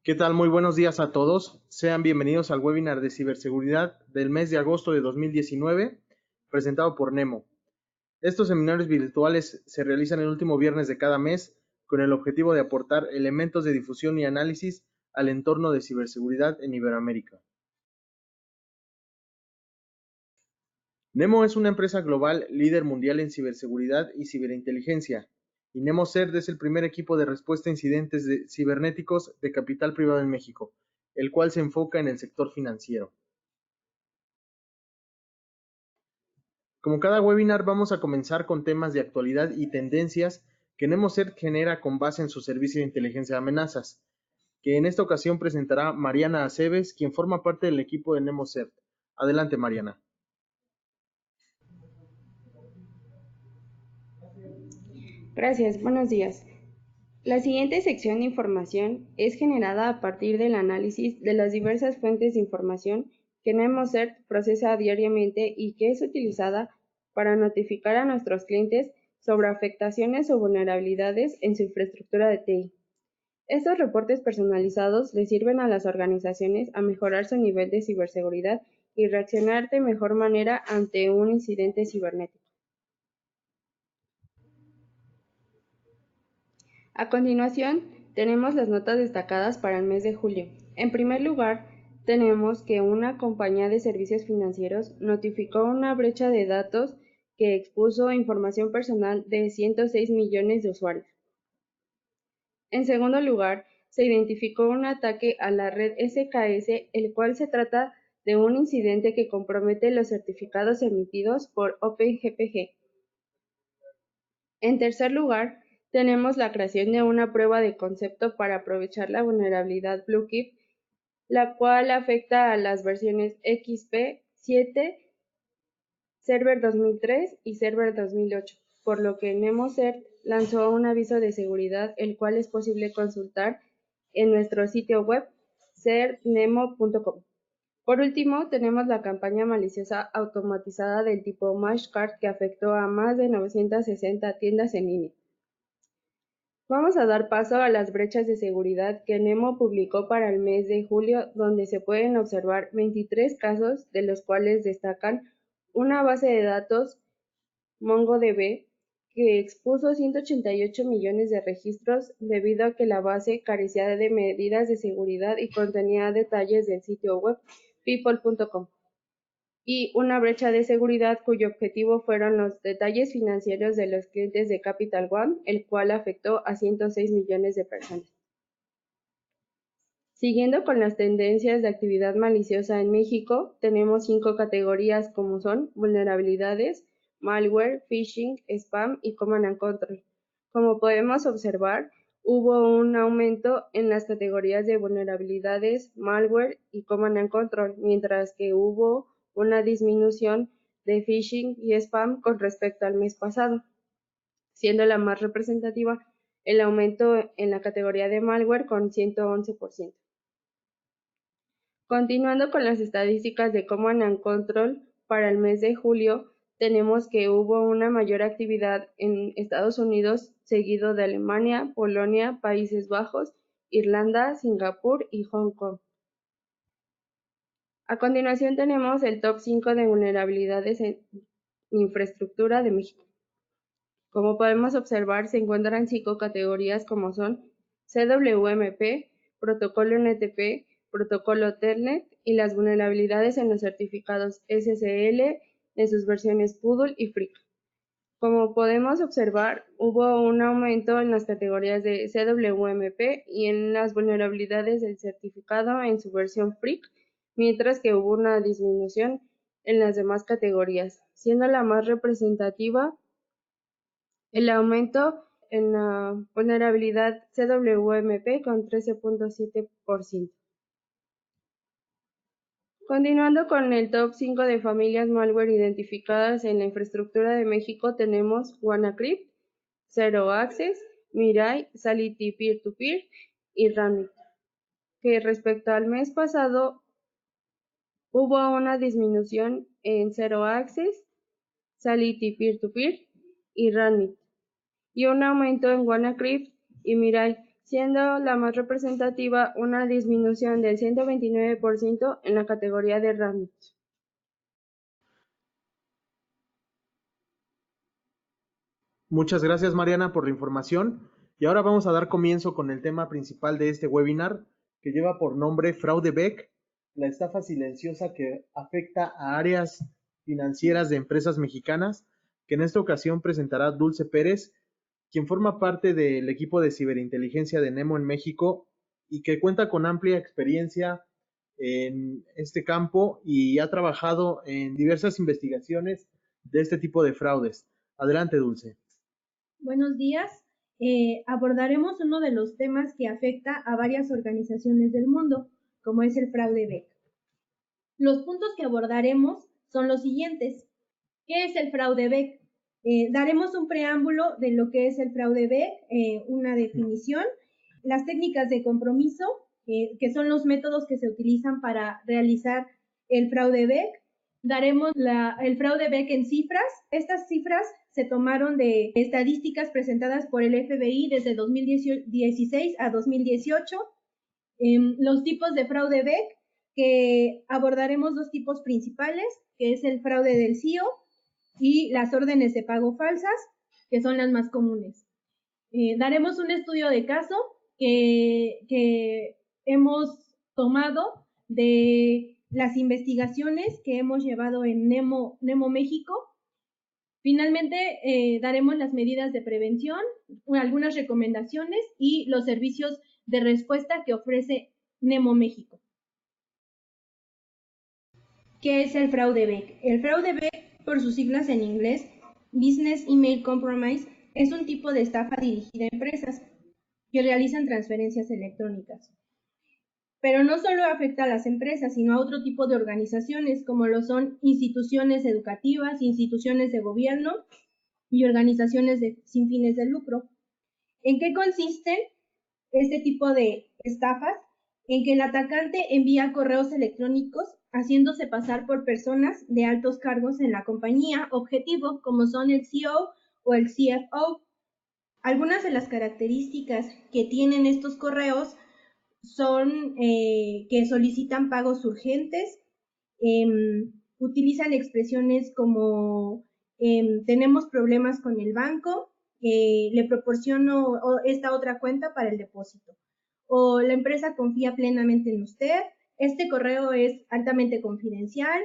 ¿Qué tal? Muy buenos días a todos. Sean bienvenidos al webinar de ciberseguridad del mes de agosto de 2019, presentado por Nemo. Estos seminarios virtuales se realizan el último viernes de cada mes con el objetivo de aportar elementos de difusión y análisis al entorno de ciberseguridad en Iberoamérica. Nemo es una empresa global líder mundial en ciberseguridad y ciberinteligencia, y NemoCert es el primer equipo de respuesta a incidentes cibernéticos de capital privado en México, el cual se enfoca en el sector financiero. Como cada webinar, vamos a comenzar con temas de actualidad y tendencias que NemoCert genera con base en su servicio de inteligencia de amenazas, que en esta ocasión presentará Mariana Aceves, quien forma parte del equipo de NemoCert. Adelante, Mariana. Gracias, buenos días. La siguiente sección de información es generada a partir del análisis de las diversas fuentes de información que NemoCert procesa diariamente y que es utilizada para notificar a nuestros clientes sobre afectaciones o vulnerabilidades en su infraestructura de TI. Estos reportes personalizados le sirven a las organizaciones a mejorar su nivel de ciberseguridad y reaccionar de mejor manera ante un incidente cibernético. A continuación, tenemos las notas destacadas para el mes de julio. En primer lugar, tenemos que una compañía de servicios financieros notificó una brecha de datos que expuso información personal de 106 millones de usuarios. En segundo lugar, se identificó un ataque a la red SKS, el cual se trata de un incidente que compromete los certificados emitidos por OpenGPG. En tercer lugar, tenemos la creación de una prueba de concepto para aprovechar la vulnerabilidad BlueKeep, la cual afecta a las versiones XP 7, Server 2003 y Server 2008, por lo que NemoCert lanzó un aviso de seguridad, el cual es posible consultar en nuestro sitio web certnemo.com. Por último, tenemos la campaña maliciosa automatizada del tipo Mashcard que afectó a más de 960 tiendas en línea. Vamos a dar paso a las brechas de seguridad que Nemo publicó para el mes de julio, donde se pueden observar 23 casos, de los cuales destacan una base de datos MongoDB que expuso 188 millones de registros debido a que la base carecía de medidas de seguridad y contenía detalles del sitio web people.com. Y una brecha de seguridad cuyo objetivo fueron los detalles financieros de los clientes de Capital One, el cual afectó a 106 millones de personas. Siguiendo con las tendencias de actividad maliciosa en México, tenemos 5 categorías como son vulnerabilidades, malware, phishing, spam y command and control. Como podemos observar, hubo un aumento en las categorías de vulnerabilidades, malware y command and control, mientras que hubo una disminución de phishing y spam con respecto al mes pasado, siendo la más representativa el aumento en la categoría de malware con 111%. Continuando con las estadísticas de Command and Control para el mes de julio, tenemos que hubo una mayor actividad en Estados Unidos, seguido de Alemania, Polonia, Países Bajos, Irlanda, Singapur y Hong Kong. A continuación tenemos el top 5 de vulnerabilidades en infraestructura de México. Como podemos observar, se encuentran 5 categorías como son CWMP, protocolo NTP, protocolo Telnet y las vulnerabilidades en los certificados SSL en sus versiones PUDL y FRIC. Como podemos observar, hubo un aumento en las categorías de CWMP y en las vulnerabilidades del certificado en su versión FRIC, mientras que hubo una disminución en las demás categorías, siendo la más representativa el aumento en la vulnerabilidad CWMP con 13.7%. Continuando con el top 5 de familias malware identificadas en la infraestructura de México, tenemos WannaCrypt, Zero Access, Mirai, Sality Peer-to-Peer y Runit, que respecto al mes pasado hubo una disminución en Zero Access, Sality Peer-to-Peer y Runit, y un aumento en WannaCrypt y Mirai, siendo la más representativa una disminución del 129% en la categoría de ratings. Muchas gracias, Mariana, por la información. Y ahora vamos a dar comienzo con el tema principal de este webinar, que lleva por nombre Fraude BEC, la estafa silenciosa que afecta a áreas financieras de empresas mexicanas, que en esta ocasión presentará Dulce Pérez, quien forma parte del equipo de ciberinteligencia de Nemo en México y que cuenta con amplia experiencia en este campo y ha trabajado en diversas investigaciones de este tipo de fraudes. Adelante, Dulce. Buenos días. Abordaremos uno de los temas que afecta a varias organizaciones del mundo, como es el fraude BEC. Los puntos que abordaremos son los siguientes. ¿Qué es el fraude BEC? Daremos un preámbulo de lo que es el fraude BEC, una definición, las técnicas de compromiso, que son los métodos que se utilizan para realizar el fraude BEC. Daremos el fraude BEC en cifras. Estas cifras se tomaron de estadísticas presentadas por el FBI desde 2016 a 2018. Los tipos de fraude BEC, que abordaremos dos tipos principales, que es el fraude del CIO y las órdenes de pago falsas, que son las más comunes. Daremos un estudio de caso que hemos tomado de las investigaciones que hemos llevado en Nemo México. Finalmente, daremos las medidas de prevención, algunas recomendaciones y los servicios de respuesta que ofrece Nemo México. ¿Qué es el fraude BEC? El fraude BEC, por sus siglas en inglés, Business Email Compromise, es un tipo de estafa dirigida a empresas que realizan transferencias electrónicas. Pero no solo afecta a las empresas, sino a otro tipo de organizaciones, como lo son instituciones educativas, instituciones de gobierno y organizaciones sin fines de lucro. ¿En qué consisten este tipo de estafas? En que el atacante envía correos electrónicos haciéndose pasar por personas de altos cargos en la compañía objetivo, como son el CEO o el CFO. Algunas de las características que tienen estos correos son que solicitan pagos urgentes, utilizan expresiones como tenemos problemas con el banco, le proporciono esta otra cuenta para el depósito, o la empresa confía plenamente en usted, este correo es altamente confidencial,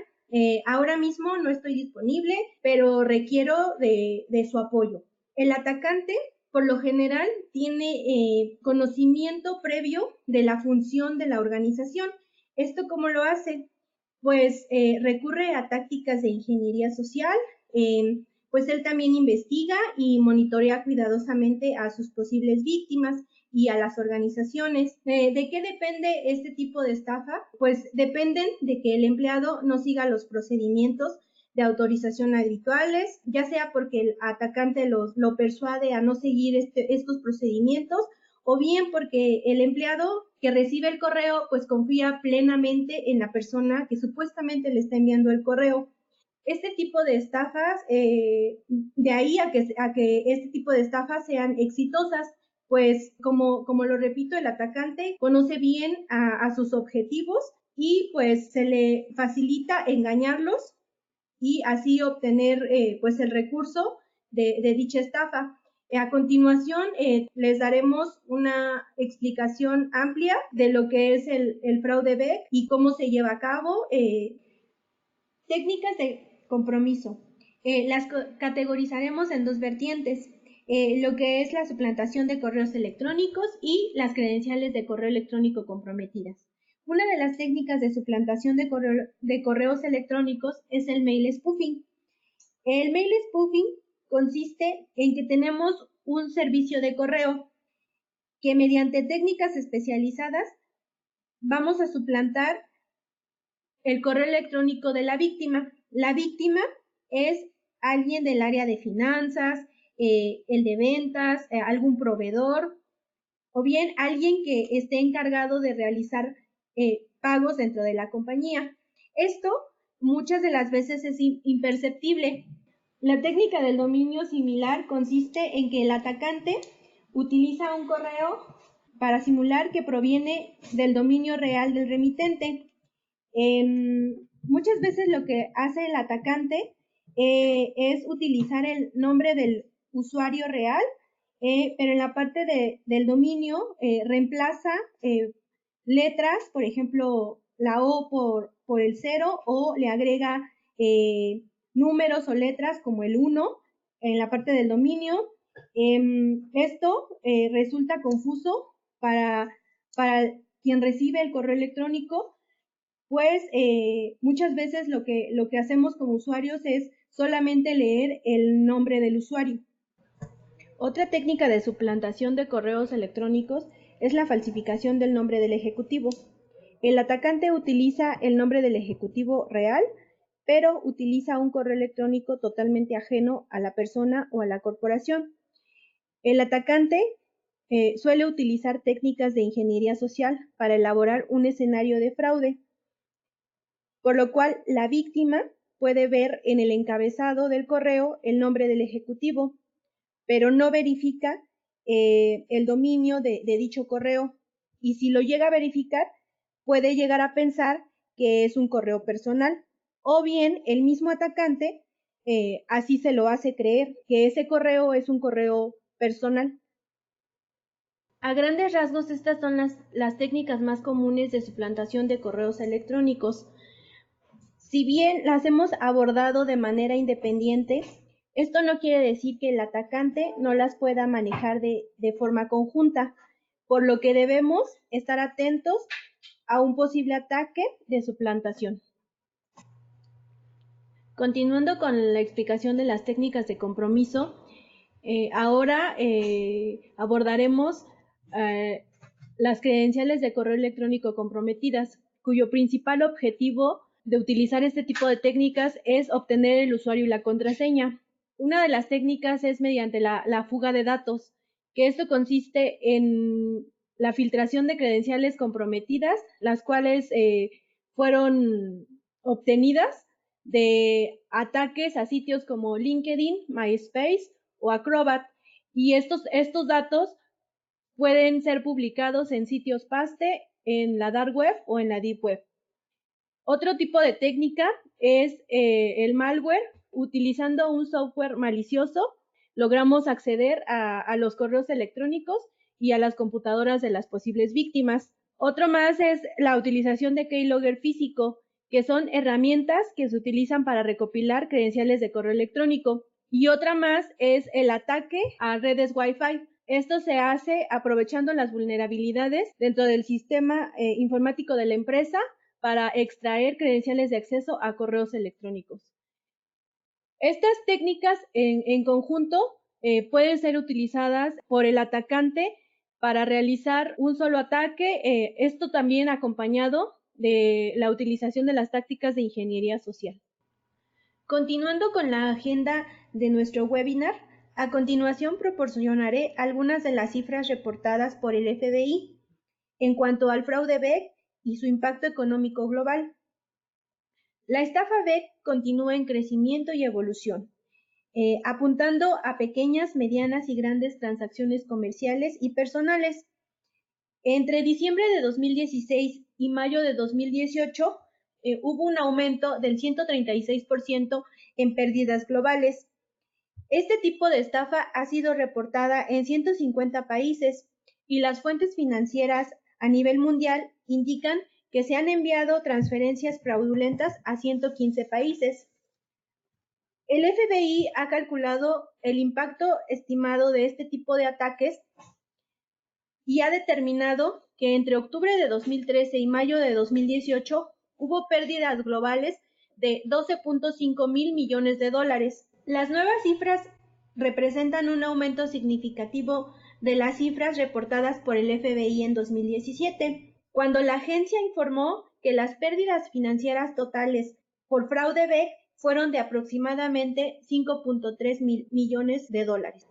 ahora mismo no estoy disponible, pero requiero de su apoyo. El atacante por lo general tiene conocimiento previo de la función de la organización. ¿Esto cómo lo hace? Pues recurre a tácticas de ingeniería social, pues él también investiga y monitorea cuidadosamente a sus posibles víctimas y a las organizaciones. ¿De qué depende este tipo de estafa? Pues dependen de que el empleado no siga los procedimientos de autorización habituales, ya sea porque el atacante lo persuade a no seguir estos procedimientos, o bien porque el empleado que recibe el correo pues confía plenamente en la persona que supuestamente le está enviando el correo. Este tipo de estafas, de ahí a que este tipo de estafas sean exitosas, pues como lo repito, el atacante conoce bien a sus objetivos y pues se le facilita engañarlos y así obtener pues el recurso de dicha estafa. A continuación les daremos una explicación amplia de lo que es el fraude BEC y cómo se lleva a cabo. Técnicas de compromiso. Las categorizaremos en dos vertientes, lo que es la suplantación de correos electrónicos y las credenciales de correo electrónico comprometidas. Una de las técnicas de suplantación de correos electrónicos es el mail spoofing. El mail spoofing consiste en que tenemos un servicio de correo que mediante técnicas especializadas vamos a suplantar el correo electrónico de la víctima. La víctima es alguien del área de finanzas, el de ventas, algún proveedor, o bien alguien que esté encargado de realizar pagos dentro de la compañía. Esto muchas de las veces es imperceptible. La técnica del dominio similar consiste en que el atacante utiliza un correo para simular que proviene del dominio real del remitente. Muchas veces lo que hace el atacante es utilizar el nombre del usuario real, pero en la parte del dominio reemplaza letras, por ejemplo, la O por el 0, o le agrega números o letras como el 1 en la parte del dominio. Esto resulta confuso para quien recibe el correo electrónico, pues muchas veces lo que hacemos como usuarios es solamente leer el nombre del usuario. Otra técnica de suplantación de correos electrónicos es la falsificación del nombre del ejecutivo. El atacante utiliza el nombre del ejecutivo real, pero utiliza un correo electrónico totalmente ajeno a la persona o a la corporación. El atacante suele utilizar técnicas de ingeniería social para elaborar un escenario de fraude, por lo cual la víctima puede ver en el encabezado del correo el nombre del ejecutivo, pero no verifica el dominio de dicho correo, y si lo llega a verificar, puede llegar a pensar que es un correo personal, o bien el mismo atacante así se lo hace creer, que ese correo es un correo personal. A grandes rasgos, estas son las técnicas más comunes de suplantación de correos electrónicos. Si bien las hemos abordado de manera independiente, esto no quiere decir que el atacante no las pueda manejar de forma conjunta, por lo que debemos estar atentos a un posible ataque de suplantación. Continuando con la explicación de las técnicas de compromiso, ahora abordaremos las credenciales de correo electrónico comprometidas, cuyo principal objetivo de utilizar este tipo de técnicas es obtener el usuario y la contraseña. Una de las técnicas es mediante la fuga de datos, que esto consiste en la filtración de credenciales comprometidas, las cuales fueron obtenidas de ataques a sitios como LinkedIn, MySpace o Acrobat, y estos datos pueden ser publicados en sitios paste, en la dark web o en la deep web. Otro tipo de técnica es el malware. Utilizando un software malicioso, logramos acceder a los correos electrónicos y a las computadoras de las posibles víctimas. Otro más es la utilización de keylogger físico, que son herramientas que se utilizan para recopilar credenciales de correo electrónico. Y otra más es el ataque a redes Wi-Fi. Esto se hace aprovechando las vulnerabilidades dentro del sistema informático de la empresa para extraer credenciales de acceso a correos electrónicos. Estas técnicas en conjunto pueden ser utilizadas por el atacante para realizar un solo ataque, esto también acompañado de la utilización de las tácticas de ingeniería social. Continuando con la agenda de nuestro webinar, a continuación proporcionaré algunas de las cifras reportadas por el FBI en cuanto al fraude BEC y su impacto económico global. La estafa BEC continúa en crecimiento y evolución, apuntando a pequeñas, medianas y grandes transacciones comerciales y personales. Entre diciembre de 2016 y mayo de 2018 hubo un aumento del 136% en pérdidas globales. Este tipo de estafa ha sido reportada en 150 países y las fuentes financieras a nivel mundial indican que se han enviado transferencias fraudulentas a 115 países. El FBI ha calculado el impacto estimado de este tipo de ataques y ha determinado que entre octubre de 2013 y mayo de 2018 hubo pérdidas globales de 12.5 mil millones de dólares. Las nuevas cifras representan un aumento significativo de las cifras reportadas por el FBI en 2017, cuando la agencia informó que las pérdidas financieras totales por fraude BEC fueron de aproximadamente 5.3 mil millones de dólares.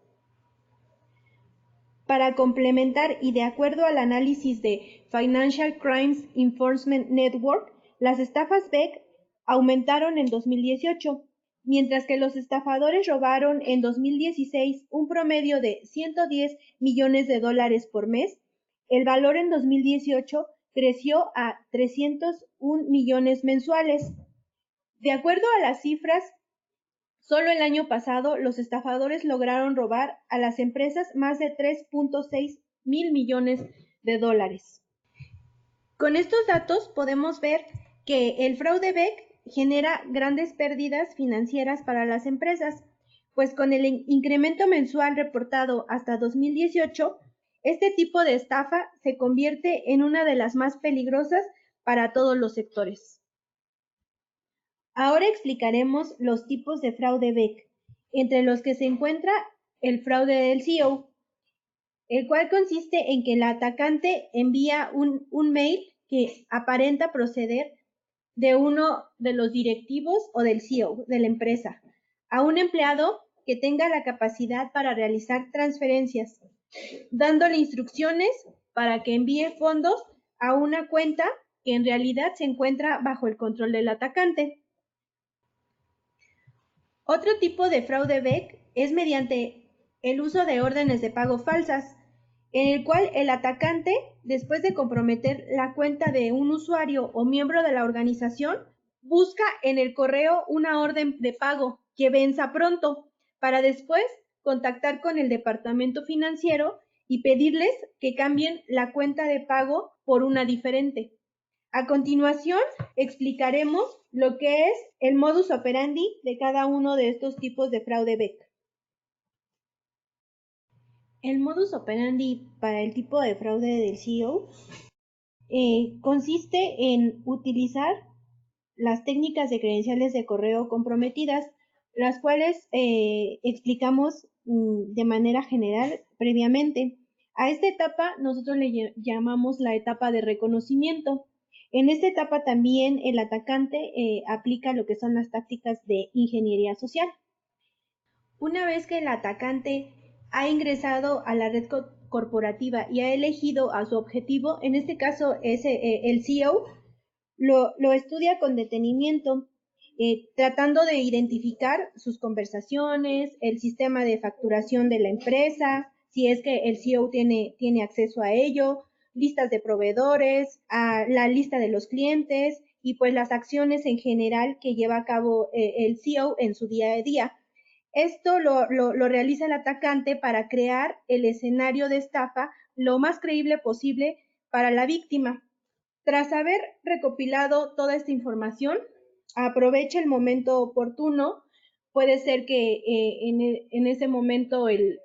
Para complementar y de acuerdo al análisis de Financial Crimes Enforcement Network, las estafas BEC aumentaron en 2018, mientras que los estafadores robaron en 2016 un promedio de 110 millones de dólares por mes. El valor en 2018 creció a 301 millones mensuales. De acuerdo a las cifras, solo el año pasado los estafadores lograron robar a las empresas más de 3.6 mil millones de dólares. Con estos datos podemos ver que el fraude BEC genera grandes pérdidas financieras para las empresas, pues con el incremento mensual reportado hasta 2018, este tipo de estafa se convierte en una de las más peligrosas para todos los sectores. Ahora explicaremos los tipos de fraude BEC, entre los que se encuentra el fraude del CEO, el cual consiste en que el atacante envía un mail que aparenta proceder de uno de los directivos o del CEO de la empresa a un empleado que tenga la capacidad para realizar transferencias, dándole instrucciones para que envíe fondos a una cuenta que en realidad se encuentra bajo el control del atacante. Otro tipo de fraude BEC es mediante el uso de órdenes de pago falsas, en el cual el atacante, después de comprometer la cuenta de un usuario o miembro de la organización, busca en el correo una orden de pago que venza pronto, para después contactar con el departamento financiero y pedirles que cambien la cuenta de pago por una diferente. A continuación, explicaremos lo que es el modus operandi de cada uno de estos tipos de fraude BEC. El modus operandi para el tipo de fraude del CEO consiste en utilizar las técnicas de credenciales de correo comprometidas, las cuales explicamos de manera general previamente. A esta etapa nosotros le llamamos la etapa de reconocimiento. En esta etapa también el atacante aplica lo que son las tácticas de ingeniería social. Una vez que el atacante ha ingresado a la red corporativa y ha elegido a su objetivo, en este caso es el CEO, lo estudia con detenimiento, tratando de identificar sus conversaciones, el sistema de facturación de la empresa, si es que el CEO tiene acceso a ello, listas de proveedores, a la lista de los clientes y pues las acciones en general que lleva a cabo el CEO en su día a día. Esto lo realiza el atacante para crear el escenario de estafa lo más creíble posible para la víctima. Tras haber recopilado toda esta información, aprovecha el momento oportuno. Puede ser que en ese momento el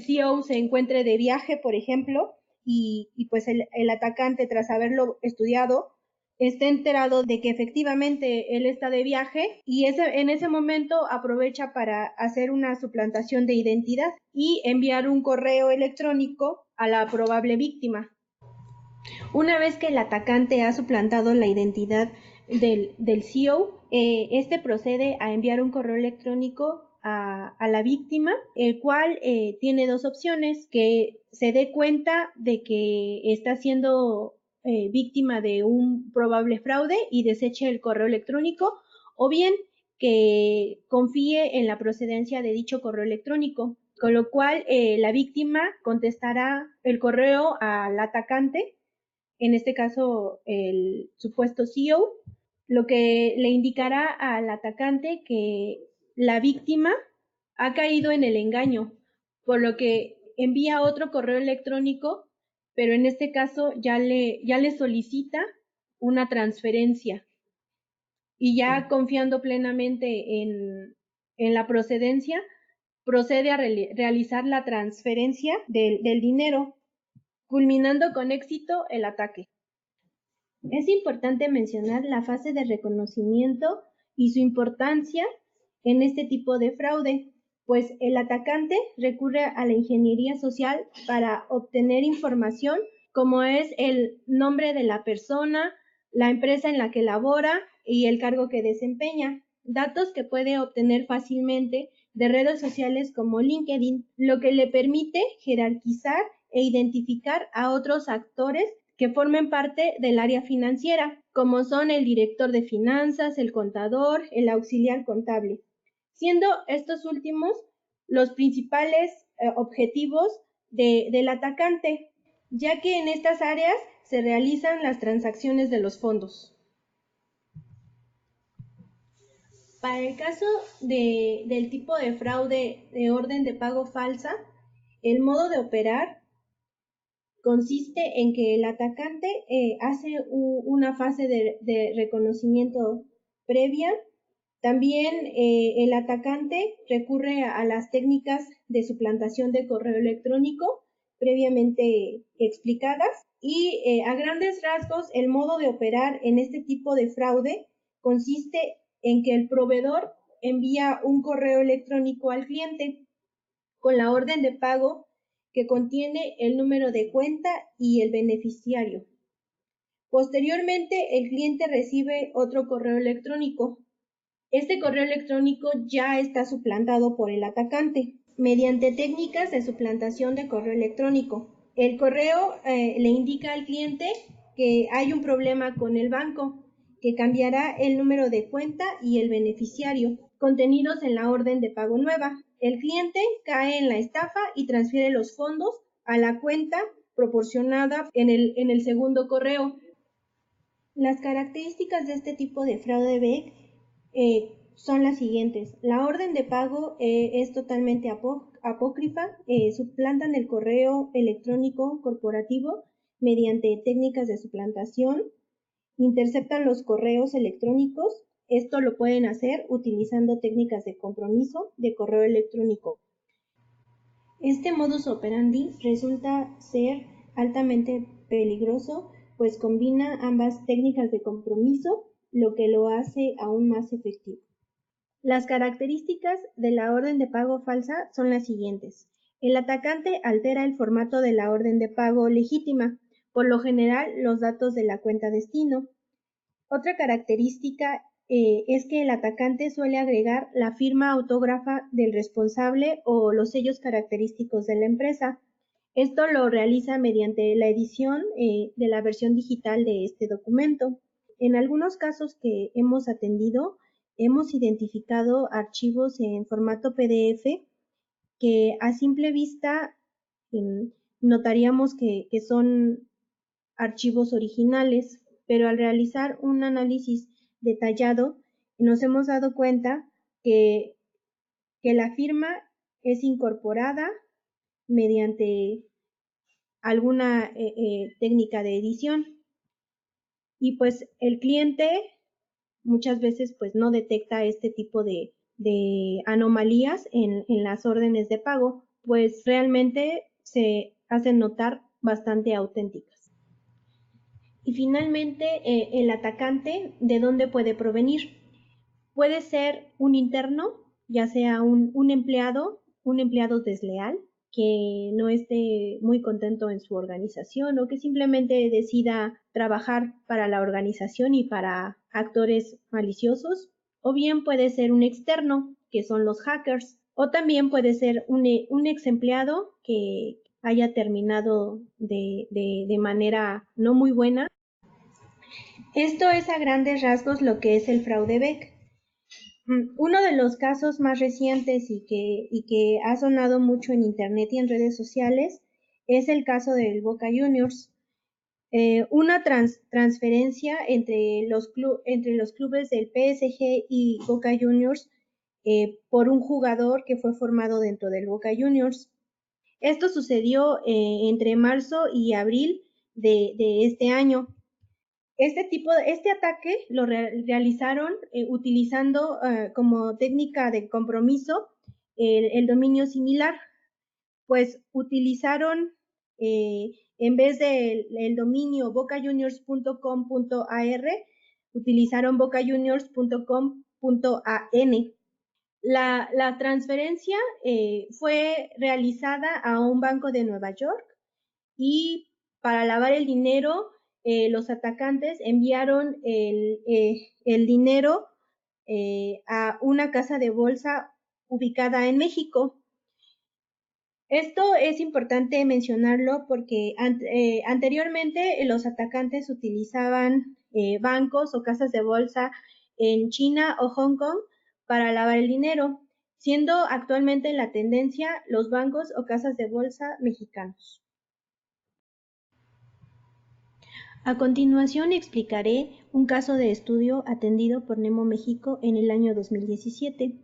CEO se encuentre de viaje, por ejemplo, y pues el atacante, tras haberlo estudiado, esté enterado de que efectivamente él está de viaje y en ese momento aprovecha para hacer una suplantación de identidad y enviar un correo electrónico a la probable víctima. Una vez que el atacante ha suplantado la identidad del CEO, este procede a enviar un correo electrónico a la víctima, el cual tiene dos opciones: que se dé cuenta de que está siendo víctima de un probable fraude y deseche el correo electrónico, o bien que confíe en la procedencia de dicho correo electrónico, con lo cual la víctima contestará el correo al atacante, en este caso el supuesto CEO, lo que le indicará al atacante que la víctima ha caído en el engaño, por lo que envía otro correo electrónico, pero en este caso ya le solicita una transferencia y ya confiando plenamente en la procedencia, procede a realizar la transferencia del dinero, culminando con éxito el ataque. Es importante mencionar la fase de reconocimiento y su importancia en este tipo de fraude, pues el atacante recurre a la ingeniería social para obtener información como es el nombre de la persona, la empresa en la que labora y el cargo que desempeña, datos que puede obtener fácilmente de redes sociales como LinkedIn, lo que le permite jerarquizar e identificar a otros actores que formen parte del área financiera, como son el director de finanzas, el contador, el auxiliar contable, siendo estos últimos los principales objetivos del atacante. ya que en estas áreas se realizan las transacciones de los fondos. Para el caso del tipo de fraude de orden de pago falsa, el modo de operar consiste en que el atacante hace una fase de reconocimiento previa. También el atacante recurre a las técnicas de suplantación de correo electrónico previamente explicadas y a grandes rasgos el modo de operar en este tipo de fraude consiste en que el proveedor envía un correo electrónico al cliente con la orden de pago que contiene el número de cuenta y el beneficiario. Posteriormente, el cliente recibe otro correo electrónico. Este correo electrónico ya está suplantado por el atacante mediante técnicas de suplantación de correo electrónico. El correo le indica al cliente que hay un problema con el banco, que cambiará el número de cuenta y el beneficiario contenidos en la orden de pago nueva. El cliente cae en la estafa y transfiere los fondos a la cuenta proporcionada en el segundo correo. Las características de este tipo de fraude BEC son las siguientes. La orden de pago es totalmente apócrifa, suplantan el correo electrónico corporativo mediante técnicas de suplantación, interceptan los correos electrónicos. Esto lo pueden hacer utilizando técnicas de compromiso de correo electrónico. Este modus operandi resulta ser altamente peligroso, pues combina ambas técnicas de compromiso, lo que lo hace aún más efectivo. Las características de la orden de pago falsa son las siguientes. El atacante altera el formato de la orden de pago legítima, por lo general los datos de la cuenta destino. Otra característica es que el atacante suele agregar la firma autógrafa del responsable o los sellos característicos de la empresa. Esto lo realiza mediante la edición de la versión digital de este documento. En algunos casos que hemos atendido, hemos identificado archivos en formato PDF que a simple vista notaríamos que son archivos originales, pero al realizar un análisis detallado nos hemos dado cuenta que la firma es incorporada mediante alguna técnica de edición y pues el cliente muchas veces pues no detecta este tipo de anomalías en las órdenes de pago, pues realmente se hacen notar bastante auténticas. Y finalmente, el atacante, ¿de dónde puede provenir? Puede ser un interno, ya sea un empleado desleal, que no esté muy contento en su organización o que simplemente decida trabajar para la organización y para actores maliciosos, o bien puede ser un externo, que son los hackers, o también puede ser un ex empleado que haya terminado de manera no muy buena. Esto es a grandes rasgos lo que es el fraude BEC. Uno de los casos más recientes y que ha sonado mucho en internet y en redes sociales es el caso del Boca Juniors. Una transferencia entre los clubes del PSG y Boca Juniors por un jugador que fue formado dentro del Boca Juniors. Esto sucedió entre marzo y abril de este año. Este ataque lo realizaron utilizando como técnica de compromiso el dominio similar, pues utilizaron en vez del dominio bocajuniors.com.ar, utilizaron bocajuniors.com.an. La transferencia fue realizada a un banco de Nueva York y para lavar el dinero, los atacantes enviaron el dinero a una casa de bolsa ubicada en México. Esto es importante mencionarlo porque anteriormente los atacantes utilizaban bancos o casas de bolsa en China o Hong Kong para lavar el dinero, siendo actualmente la tendencia los bancos o casas de bolsa mexicanos. A continuación explicaré un caso de estudio atendido por Nemo México en el año 2017.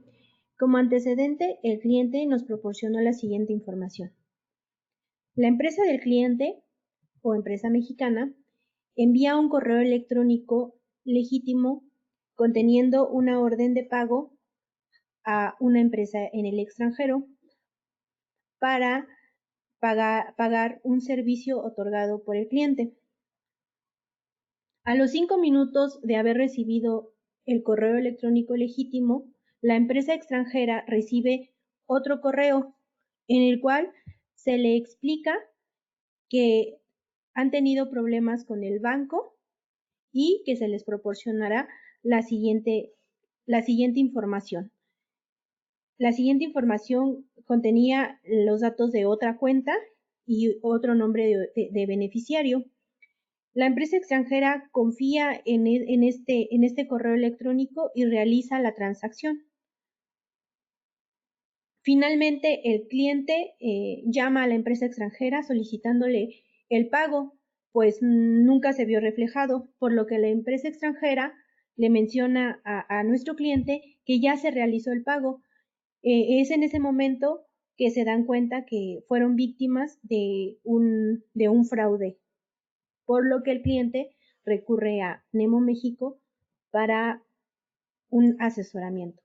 Como antecedente, el cliente nos proporcionó la siguiente información. La empresa del cliente, o empresa mexicana, envía un correo electrónico legítimo conteniendo una orden de pago a una empresa en el extranjero para pagar un servicio otorgado por el cliente. A los 5 minutos de haber recibido el correo electrónico legítimo, la empresa extranjera recibe otro correo en el cual se le explica que han tenido problemas con el banco y que se les proporcionará la siguiente información. La siguiente información contenía los datos de otra cuenta y otro nombre de beneficiario. La empresa extranjera confía en este correo electrónico y realiza la transacción. Finalmente, el cliente llama a la empresa extranjera solicitándole el pago, pues nunca se vio reflejado, por lo que la empresa extranjera le menciona a nuestro cliente que ya se realizó el pago. Es en ese momento que se dan cuenta que fueron víctimas de un fraude, por lo que el cliente recurre a Nemo México para un asesoramiento.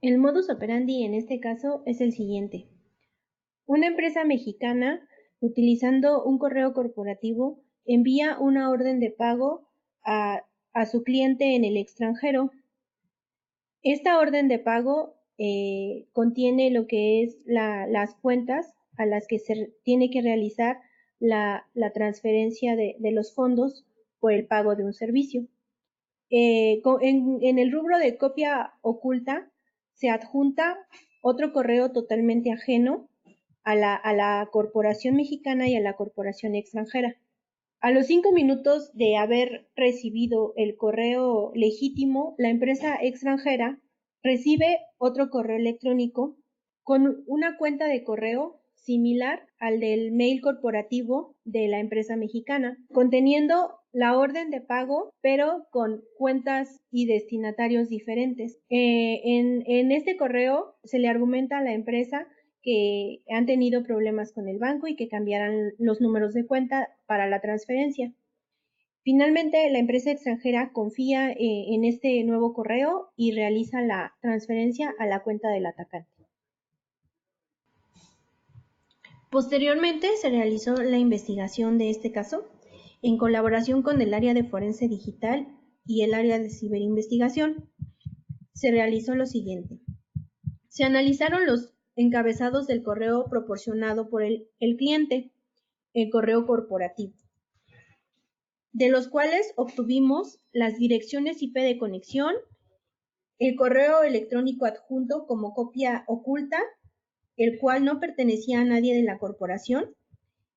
El modus operandi en este caso es el siguiente. Una empresa mexicana, utilizando un correo corporativo, envía una orden de pago a su cliente en el extranjero. Esta orden de pago contiene lo que es las cuentas a las que se tiene que realizar la transferencia de los fondos por el pago de un servicio. En el rubro de copia oculta se adjunta otro correo totalmente ajeno a la corporación mexicana y a la corporación extranjera. A los 5 minutos de haber recibido el correo legítimo, la empresa extranjera recibe otro correo electrónico con una cuenta de correo similar al del mail corporativo de la empresa mexicana, conteniendo la orden de pago, pero con cuentas y destinatarios diferentes. En este correo se le argumenta a la empresa que han tenido problemas con el banco y que cambiarán los números de cuenta para la transferencia. Finalmente, la empresa extranjera confía en este nuevo correo y realiza la transferencia a la cuenta del atacante. Posteriormente, se realizó la investigación de este caso en colaboración con el área de forense digital y el área de ciberinvestigación. Se realizó lo siguiente. Se analizaron los encabezados del correo proporcionado por el cliente, el correo corporativo, de los cuales obtuvimos las direcciones IP de conexión, el correo electrónico adjunto como copia oculta, el cual no pertenecía a nadie de la corporación,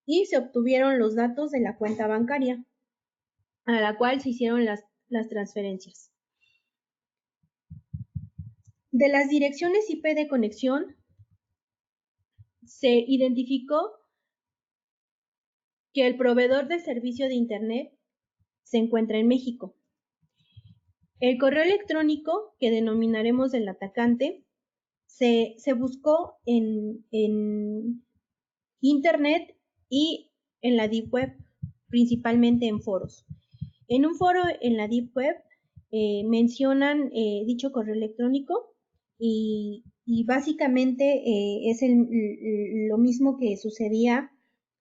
y se obtuvieron los datos de la cuenta bancaria, a la cual se hicieron las transferencias. De las direcciones IP de conexión, se identificó que el proveedor de servicio de Internet se encuentra en México. El correo electrónico que denominaremos del atacante se buscó en Internet y en la Deep Web, principalmente en foros. En un foro en la Deep Web mencionan dicho correo electrónico y básicamente es lo mismo que sucedía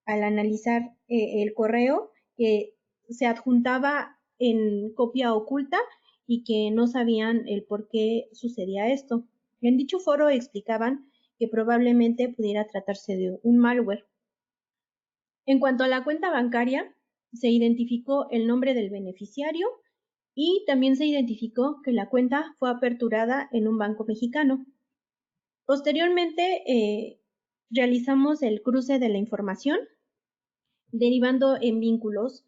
al analizar el correo, que se adjuntaba en copia oculta y que no sabían el por qué sucedía esto. En dicho foro explicaban que probablemente pudiera tratarse de un malware. En cuanto a la cuenta bancaria, se identificó el nombre del beneficiario y también se identificó que la cuenta fue aperturada en un banco mexicano. Posteriormente, realizamos el cruce de la información, derivando en vínculos.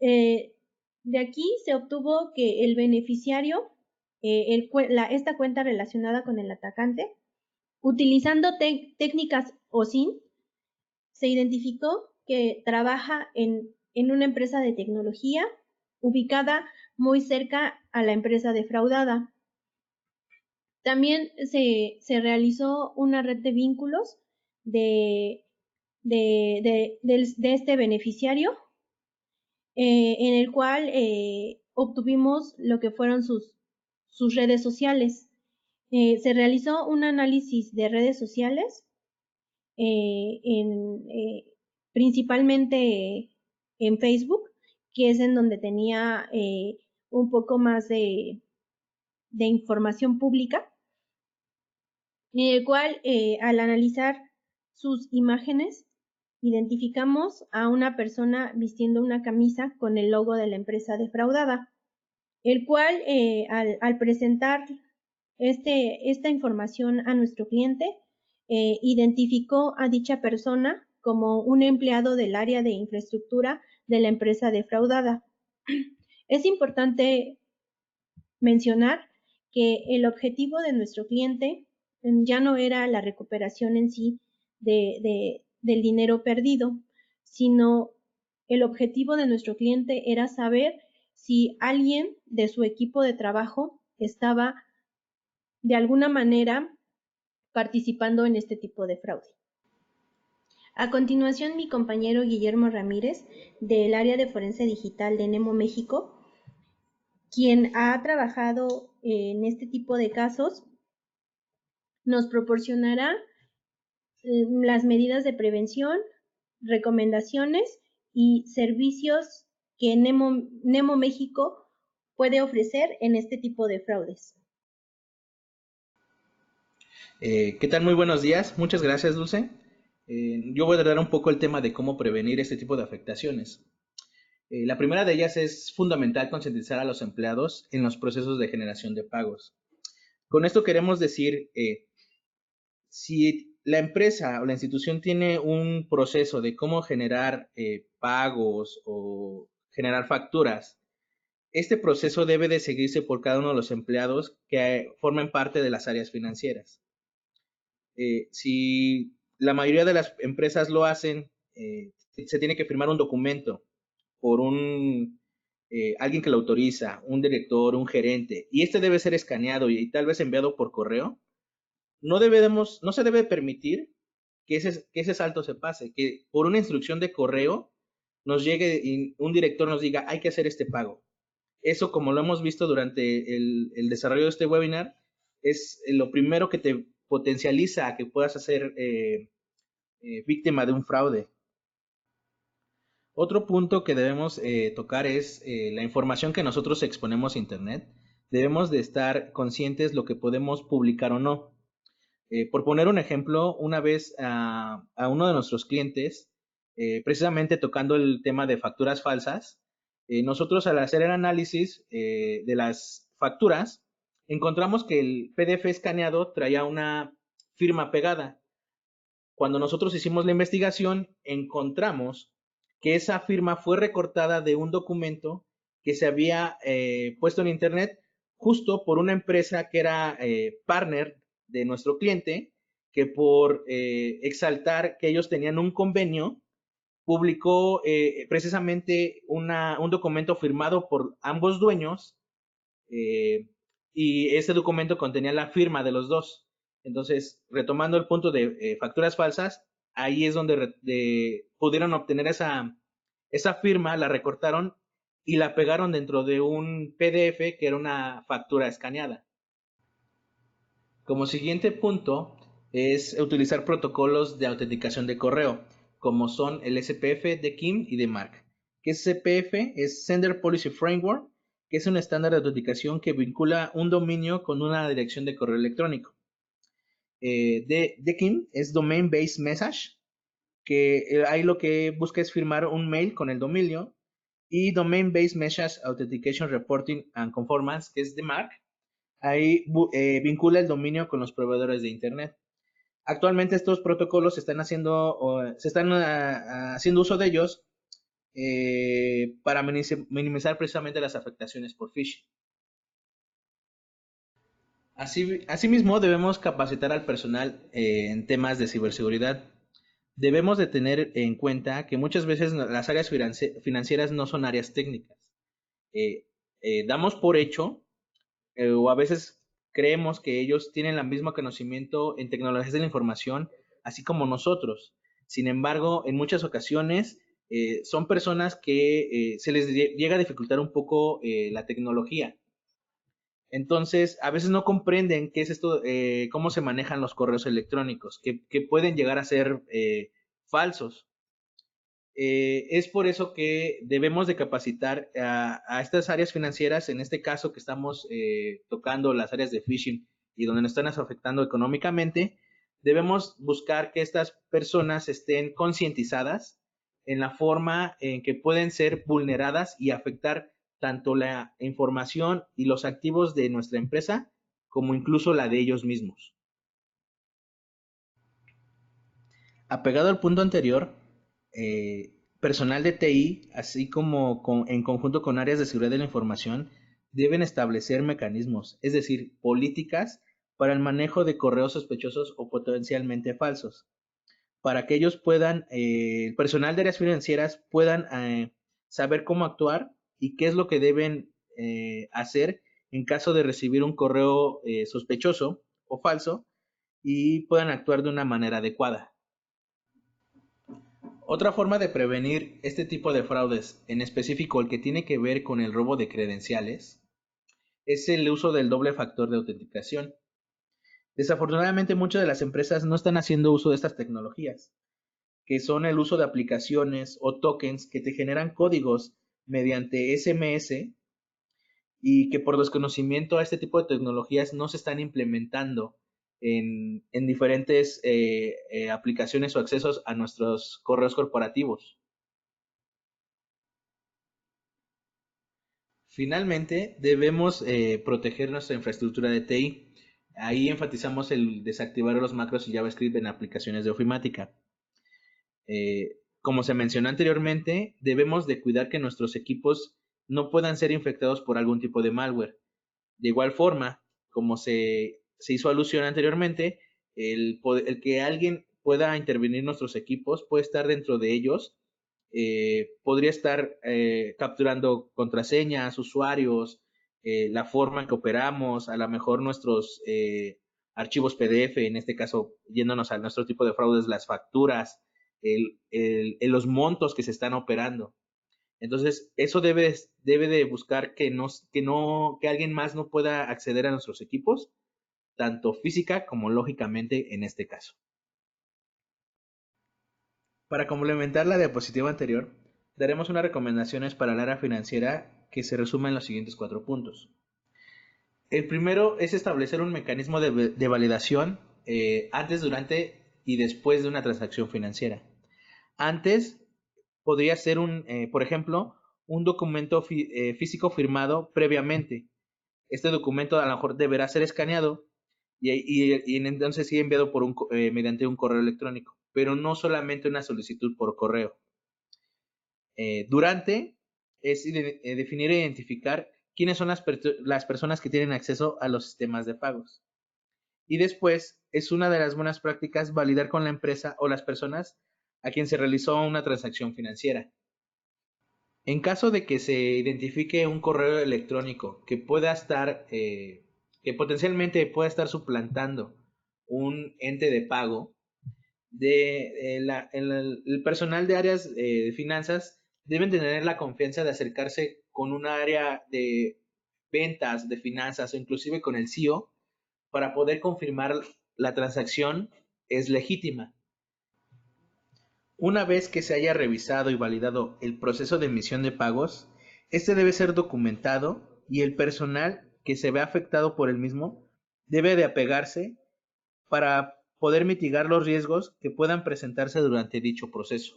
De aquí se obtuvo que el beneficiario, esta cuenta relacionada con el atacante, Utilizando técnicas OSINT, se identificó que trabaja en una empresa de tecnología ubicada muy cerca a la empresa defraudada. También se realizó una red de vínculos de este beneficiario, en el cual obtuvimos lo que fueron sus redes sociales. Se realizó un análisis de redes sociales, principalmente en Facebook, que es en donde tenía un poco más de información pública, en el cual al analizar sus imágenes identificamos a una persona vistiendo una camisa con el logo de la empresa defraudada, el cual al presentar esta información a nuestro cliente, identificó a dicha persona como un empleado del área de infraestructura de la empresa defraudada. Es importante mencionar que el objetivo de nuestro cliente ya no era la recuperación en sí del dinero perdido, sino el objetivo de nuestro cliente era saber si alguien de su equipo de trabajo estaba de alguna manera participando en este tipo de fraude. A continuación, mi compañero Guillermo Ramírez, del área de forense digital de Nemo México, quien ha trabajado en este tipo de casos, nos proporcionará las medidas de prevención, recomendaciones y servicios que Nemo México puede ofrecer en este tipo de fraudes. ¿Qué tal? Muy buenos días. Muchas gracias, Dulce. Yo voy a tratar un poco el tema de cómo prevenir este tipo de afectaciones. La primera de ellas es fundamental concientizar a los empleados en los procesos de generación de pagos. Con esto queremos decir, si la empresa o la institución tiene un proceso de cómo generar pagos o generar facturas, este proceso debe de seguirse por cada uno de los empleados que formen parte de las áreas financieras. Si la mayoría de las empresas lo hacen, se tiene que firmar un documento por alguien que lo autoriza, un director, un gerente, y este debe ser escaneado y tal vez enviado por correo. No se debe permitir que ese salto se pase, que por una instrucción de correo nos llegue y un director nos diga, hay que hacer este pago. Eso, como lo hemos visto durante el desarrollo de este webinar, es lo primero que te potencializa a que puedas ser víctima de un fraude. Otro punto que debemos tocar es la información que nosotros exponemos a Internet. Debemos de estar conscientes lo que podemos publicar o no. Por poner un ejemplo, una vez a uno de nuestros clientes, precisamente tocando el tema de facturas falsas, nosotros al hacer el análisis de las facturas, encontramos que el PDF escaneado traía una firma pegada. Cuando nosotros hicimos la investigación, encontramos que esa firma fue recortada de un documento que se había puesto en Internet justo por una empresa que era partner de nuestro cliente, que por exaltar que ellos tenían un convenio, publicó precisamente un documento firmado por ambos dueños y ese documento contenía la firma de los dos. Entonces, retomando el punto de facturas falsas, ahí es donde pudieron obtener esa firma, la recortaron y la pegaron dentro de un PDF que era una factura escaneada. Como siguiente punto es utilizar protocolos de autenticación de correo, como son el SPF de KIM y de MARC. ¿Qué es SPF? Es Sender Policy Framework, que es un estándar de autenticación que vincula un dominio con una dirección de correo electrónico. DKIM es Domain Based Message, que ahí lo que busca es firmar un mail con el dominio, y Domain Based Message Authentication Reporting and Conformance, que es de MARC, ahí vincula el dominio con los proveedores de Internet. Actualmente estos protocolos se están haciendo uso de ellos para minimizar precisamente las afectaciones por phishing. Asimismo, debemos capacitar al personal en temas de ciberseguridad. Debemos de tener en cuenta que muchas veces las áreas financieras no son áreas técnicas. Eh, Damos por hecho o a veces creemos que ellos tienen el mismo conocimiento en tecnologías de la información, así como nosotros. Sin embargo, en muchas ocasiones son personas que se les llega a dificultar un poco la tecnología. Entonces, a veces no comprenden qué es esto, cómo se manejan los correos electrónicos, que pueden llegar a ser falsos. Es por eso que debemos de capacitar a estas áreas financieras, en este caso que estamos tocando las áreas de phishing y donde nos están afectando económicamente, debemos buscar que estas personas estén concientizadas en la forma en que pueden ser vulneradas y afectar tanto la información y los activos de nuestra empresa como incluso la de ellos mismos. Apegado al punto anterior, personal de TI, así como en conjunto con áreas de seguridad de la información, deben establecer mecanismos, es decir, políticas para el manejo de correos sospechosos o potencialmente falsos, para que ellos puedan, el personal de áreas financieras puedan saber cómo actuar y qué es lo que deben hacer en caso de recibir un correo sospechoso o falso y puedan actuar de una manera adecuada. Otra forma de prevenir este tipo de fraudes, en específico el que tiene que ver con el robo de credenciales, es el uso del doble factor de autenticación. Desafortunadamente muchas de las empresas no están haciendo uso de estas tecnologías, que son el uso de aplicaciones o tokens que te generan códigos mediante SMS y que por desconocimiento a este tipo de tecnologías no se están implementando en diferentes aplicaciones o accesos a nuestros correos corporativos. Finalmente, debemos proteger nuestra infraestructura de TI. Ahí enfatizamos el desactivar los macros y JavaScript en aplicaciones de ofimática. Como se mencionó anteriormente, debemos de cuidar que nuestros equipos no puedan ser infectados por algún tipo de malware. De igual forma, como se hizo alusión anteriormente, el que alguien pueda intervenir en nuestros equipos puede estar dentro de ellos, podría estar capturando contraseñas, usuarios, la forma en que operamos, a lo mejor nuestros archivos PDF, en este caso yéndonos a nuestro tipo de fraudes, las facturas, los montos que se están operando. Entonces, eso debe de buscar que alguien más no pueda acceder a nuestros equipos, tanto física como lógicamente en este caso. Para complementar la diapositiva anterior, daremos unas recomendaciones para el área financiera que se resumen en los siguientes 4 puntos. El primero es establecer un mecanismo de validación antes, durante y después de una transacción financiera. Antes podría ser por ejemplo, un documento físico firmado previamente. Este documento a lo mejor deberá ser escaneado y entonces sí enviado mediante un correo electrónico, pero no solamente una solicitud por correo. Durante es definir e identificar quiénes son las personas que tienen acceso a los sistemas de pagos. Y después es una de las buenas prácticas validar con la empresa o las personas a quien se realizó una transacción financiera. En caso de que se identifique un correo electrónico que que potencialmente pueda estar suplantando un ente de pago, el personal de áreas de finanzas deben tener la confianza de acercarse con un área de ventas, de finanzas o inclusive con el CEO para poder confirmar la transacción es legítima. Una vez que se haya revisado y validado el proceso de emisión de pagos, este debe ser documentado y el personal que se ve afectado por el mismo debe de apegarse para poder mitigar los riesgos que puedan presentarse durante dicho proceso.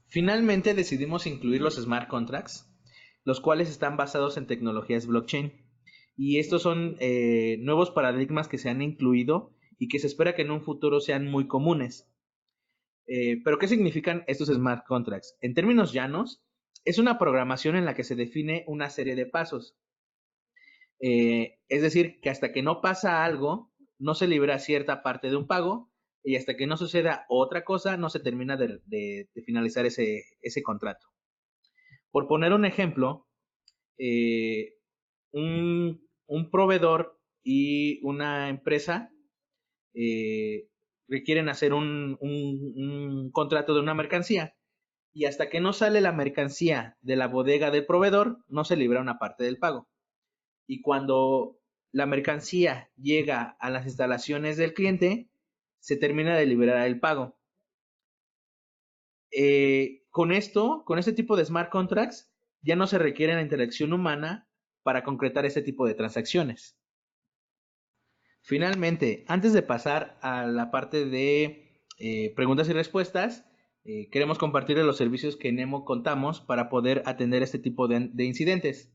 Finalmente decidimos incluir los smart contracts, los cuales están basados en tecnologías blockchain. Y estos son nuevos paradigmas que se han incluido y que se espera que en un futuro sean muy comunes. Pero ¿qué significan estos smart contracts? En términos llanos, es una programación en la que se define una serie de pasos Es decir, que hasta que no pasa algo, no se libera cierta parte de un pago y hasta que no suceda otra cosa, no se termina de finalizar ese contrato. Por poner un ejemplo, un proveedor y una empresa requieren hacer un contrato de una mercancía y hasta que no sale la mercancía de la bodega del proveedor, no se libra una parte del pago. Y cuando la mercancía llega a las instalaciones del cliente, se termina de liberar el pago. Con este tipo de smart contracts, ya no se requiere la interacción humana para concretar este tipo de transacciones. Finalmente, antes de pasar a la parte de preguntas y respuestas, queremos compartir los servicios que en Nemo contamos para poder atender este tipo de incidentes.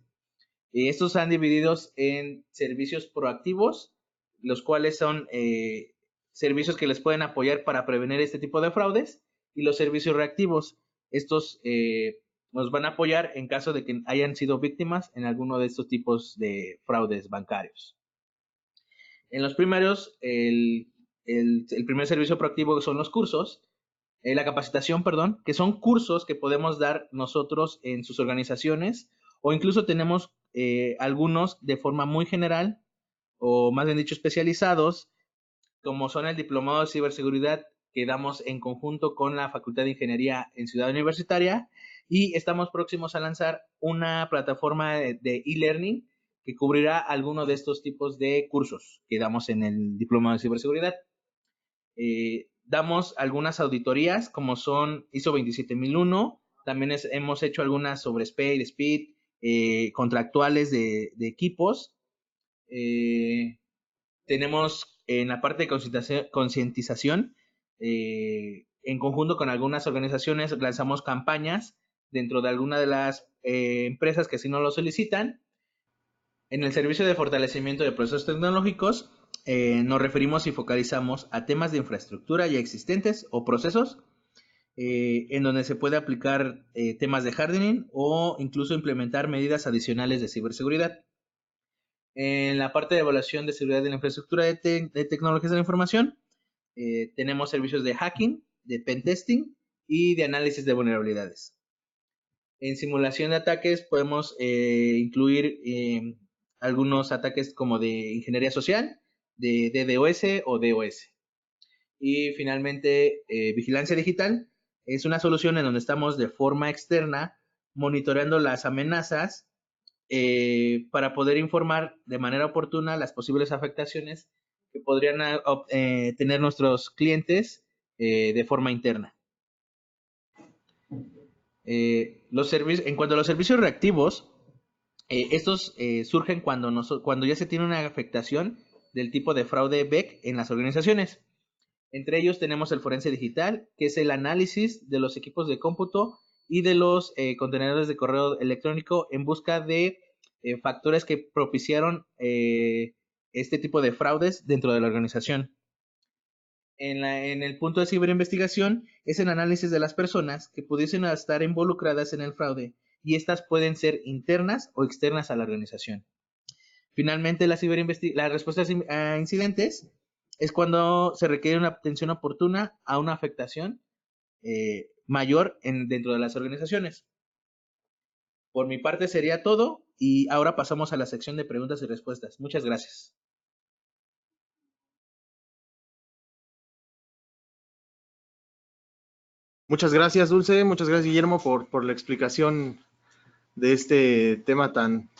Estos están divididos en servicios proactivos, los cuales son servicios que les pueden apoyar para prevenir este tipo de fraudes, y los servicios reactivos. Estos nos van a apoyar en caso de que hayan sido víctimas en alguno de estos tipos de fraudes bancarios. En los primeros, el primer servicio proactivo son los cursos, la capacitación, perdón, que son cursos que podemos dar nosotros en sus organizaciones, o incluso tenemos algunos de forma muy general, o más bien dicho especializados, como son el diplomado de ciberseguridad que damos en conjunto con la Facultad de Ingeniería en Ciudad Universitaria, y estamos próximos a lanzar una plataforma de e-learning que cubrirá alguno de estos tipos de cursos que damos en el diplomado de ciberseguridad. Damos algunas auditorías como son ISO 27001, también hemos hecho algunas sobre speed, contractuales de equipos. Tenemos en la parte de concientización, en conjunto con algunas organizaciones lanzamos campañas dentro de alguna de las empresas que así nos lo solicitan. En el servicio de fortalecimiento de procesos tecnológicos, nos referimos y focalizamos a temas de infraestructura ya existentes o procesos, en donde se puede aplicar temas de hardening o incluso implementar medidas adicionales de ciberseguridad. En la parte de evaluación de seguridad de la infraestructura de tecnologías de la información, tenemos servicios de hacking, de pentesting y de análisis de vulnerabilidades. En simulación de ataques podemos incluir algunos ataques como de ingeniería social, de DDoS o DOS. Y finalmente, vigilancia digital es una solución en donde estamos de forma externa monitoreando las amenazas para poder informar de manera oportuna las posibles afectaciones que podrían tener nuestros clientes de forma interna. En cuanto a los servicios reactivos, estos surgen cuando ya se tiene una afectación del tipo de fraude BEC en las organizaciones. Entre ellos tenemos el forense digital, que es el análisis de los equipos de cómputo y de los contenedores de correo electrónico en busca de factores que propiciaron este tipo de fraudes dentro de la organización. En el punto de ciberinvestigación es el análisis de las personas que pudiesen estar involucradas en el fraude, y estas pueden ser internas o externas a la organización. Finalmente, la respuesta a incidentes es cuando se requiere una atención oportuna a una afectación mayor dentro de las organizaciones. Por mi parte sería todo, y ahora pasamos a la sección de preguntas y respuestas. Muchas gracias. Muchas gracias, Dulce. Muchas gracias, Guillermo, por la explicación de este tema tan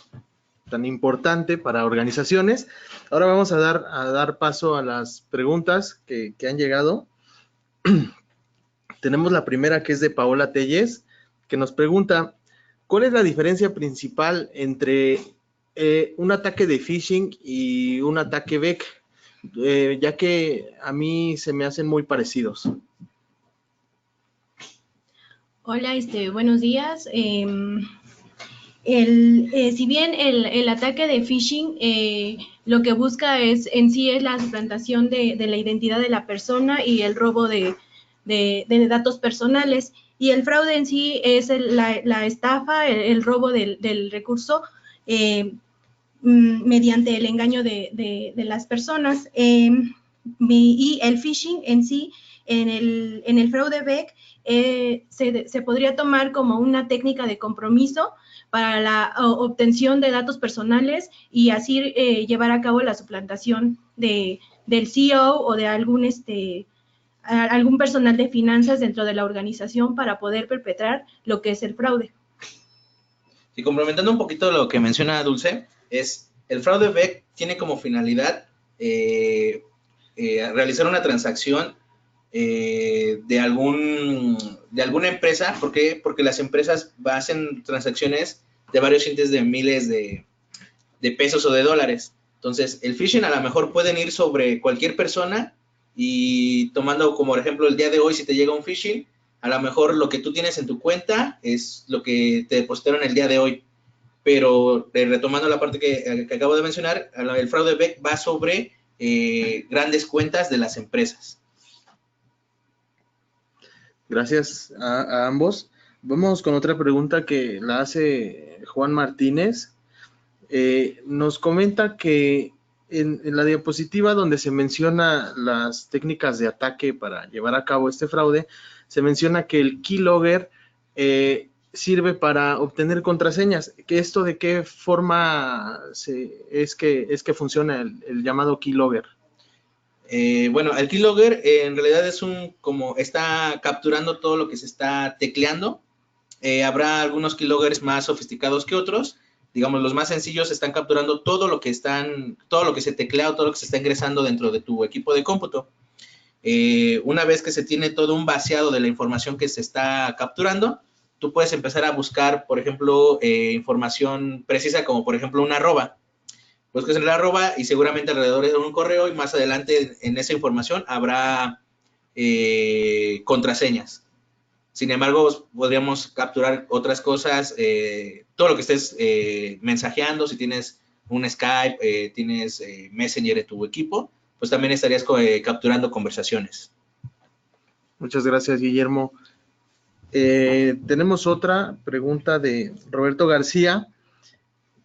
importante para organizaciones. Ahora vamos a dar paso a las preguntas que han llegado. Tenemos la primera, que es de Paola Telles, que nos pregunta: ¿cuál es la diferencia principal entre un ataque de phishing y un ataque BEC? Ya que a mí se me hacen muy parecidos. Hola, buenos días. Si bien el ataque de phishing lo que busca es la suplantación de la identidad de la persona y el robo de datos personales, y el fraude en sí es la estafa, el robo del recurso mediante el engaño de las personas. Y el phishing en sí, en el fraude BEC, se podría tomar como una técnica de compromiso para la obtención de datos personales y así llevar a cabo la suplantación del CEO o de algún personal de finanzas dentro de la organización para poder perpetrar lo que es el fraude. Y complementando un poquito lo que menciona Dulce, es el fraude BEC tiene como finalidad realizar una transacción de alguna empresa. ¿Por qué? Porque las empresas hacen transacciones de varios cientos de miles de pesos o de dólares. Entonces, el phishing a lo mejor pueden ir sobre cualquier persona y tomando como ejemplo el día de hoy, si te llega un phishing, a lo mejor lo que tú tienes en tu cuenta es lo que te depositaron el día de hoy. Pero retomando la parte que acabo de mencionar, el fraude BEC va sobre grandes cuentas de las empresas. Gracias a ambos. Vamos con otra pregunta que la hace Juan Martínez. Nos comenta que en la diapositiva donde se menciona las técnicas de ataque para llevar a cabo este fraude, se menciona que el keylogger sirve para obtener contraseñas. ¿Esto de qué forma es que funciona el llamado keylogger? Bueno, el keylogger en realidad es como está capturando todo lo que se está tecleando. Habrá algunos keyloggers más sofisticados que otros. Digamos, los más sencillos están capturando todo lo que se teclea o todo lo que se está ingresando dentro de tu equipo de cómputo. Una vez que se tiene todo un vaciado de la información que se está capturando, tú puedes empezar a buscar, por ejemplo, información precisa, como por ejemplo una arroba. Buscas en la arroba y seguramente alrededor de un correo y más adelante en esa información habrá contraseñas. Sin embargo, podríamos capturar otras cosas, todo lo que estés mensajeando, si tienes un Skype, tienes Messenger en tu equipo, pues también estarías capturando conversaciones. Muchas gracias, Guillermo. Tenemos otra pregunta de Roberto García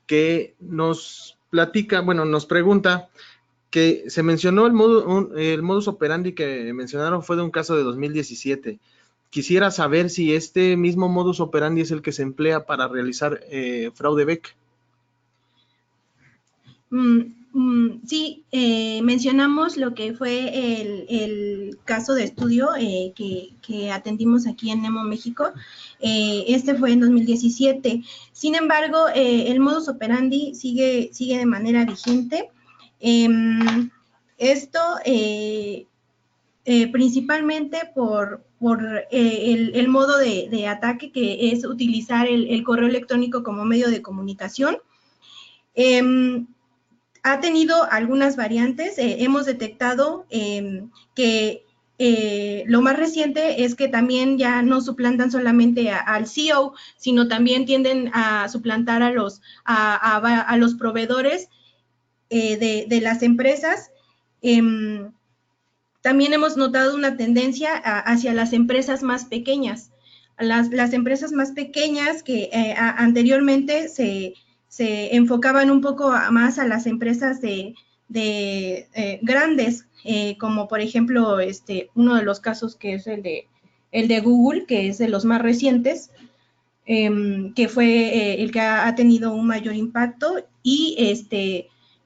que nos pregunta que se mencionó el modus operandi que mencionaron fue de un caso de 2017. Quisiera saber si este mismo modus operandi es el que se emplea para realizar fraude BEC. Sí, mencionamos lo que fue el caso de estudio que atendimos aquí en Nemo, México. Este fue en 2017. Sin embargo, el modus operandi sigue de manera vigente. Esto principalmente por el modo de ataque, que es utilizar el correo electrónico como medio de comunicación. Ha tenido algunas variantes. Hemos detectado que lo más reciente es que también ya no suplantan solamente al CEO, sino también tienden a suplantar a los proveedores de las empresas. También hemos notado una tendencia hacia las empresas más pequeñas. Las empresas más pequeñas que anteriormente se enfocaban un poco más a las empresas grandes, como por ejemplo uno de los casos que es el de Google, que es de los más recientes, que fue el que ha tenido un mayor impacto y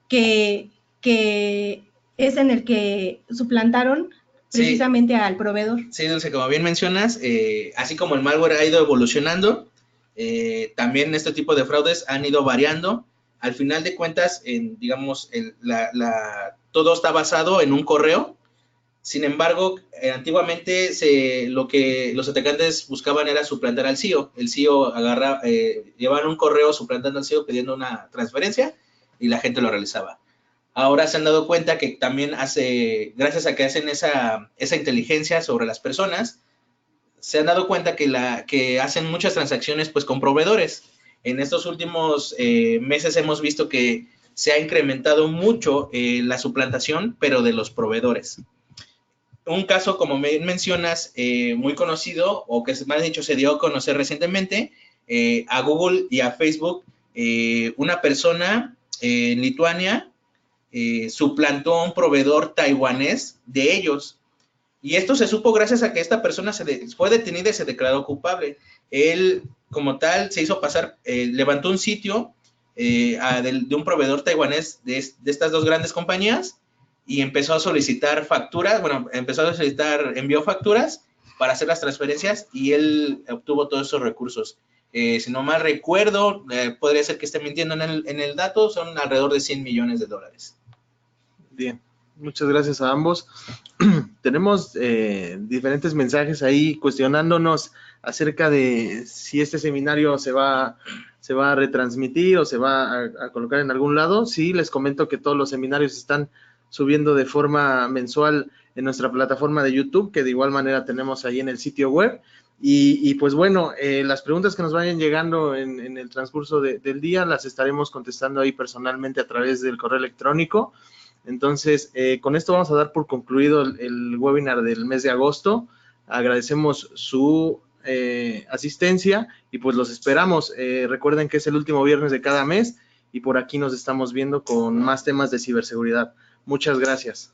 que es en el que suplantaron precisamente al proveedor. Sí, Dulce, como bien mencionas, así como el malware ha ido evolucionando, también este tipo de fraudes han ido variando. Al final de cuentas, digamos, todo está basado en un correo. Sin embargo, antiguamente lo que los atacantes buscaban era suplantar al CEO. El CEO llevaban un correo suplantando al CEO pidiendo una transferencia y la gente lo realizaba. Ahora se han dado cuenta que también gracias a que hacen esa inteligencia sobre las personas, se han dado cuenta que hacen muchas transacciones pues con proveedores. En estos últimos meses hemos visto que se ha incrementado mucho la suplantación, pero de los proveedores. Un caso, como mencionas, muy conocido, o que más dicho se dio a conocer recientemente, a Google y a Facebook, una persona en Lituania suplantó a un proveedor taiwanés de ellos. Y esto se supo gracias a que esta persona fue detenida y se declaró culpable. Él, como tal, se hizo pasar, levantó un sitio de un proveedor taiwanés de estas dos grandes compañías y empezó a solicitar facturas, envió facturas para hacer las transferencias y él obtuvo todos esos recursos. Si no mal recuerdo, podría ser que esté mintiendo en el dato, son alrededor de 100 millones de dólares. Bien, muchas gracias a ambos. Tenemos diferentes mensajes ahí cuestionándonos acerca de si este seminario se va a retransmitir o se va a colocar en algún lado. Sí, les comento que todos los seminarios están subiendo de forma mensual en nuestra plataforma de YouTube, que de igual manera tenemos ahí en el sitio web. Y pues bueno, las preguntas que nos vayan llegando en el transcurso del día las estaremos contestando ahí personalmente a través del correo electrónico. Entonces, con esto vamos a dar por concluido el webinar del mes de agosto. Agradecemos su asistencia y pues los esperamos. Recuerden que es el último viernes de cada mes y por aquí nos estamos viendo con más temas de ciberseguridad. Muchas gracias.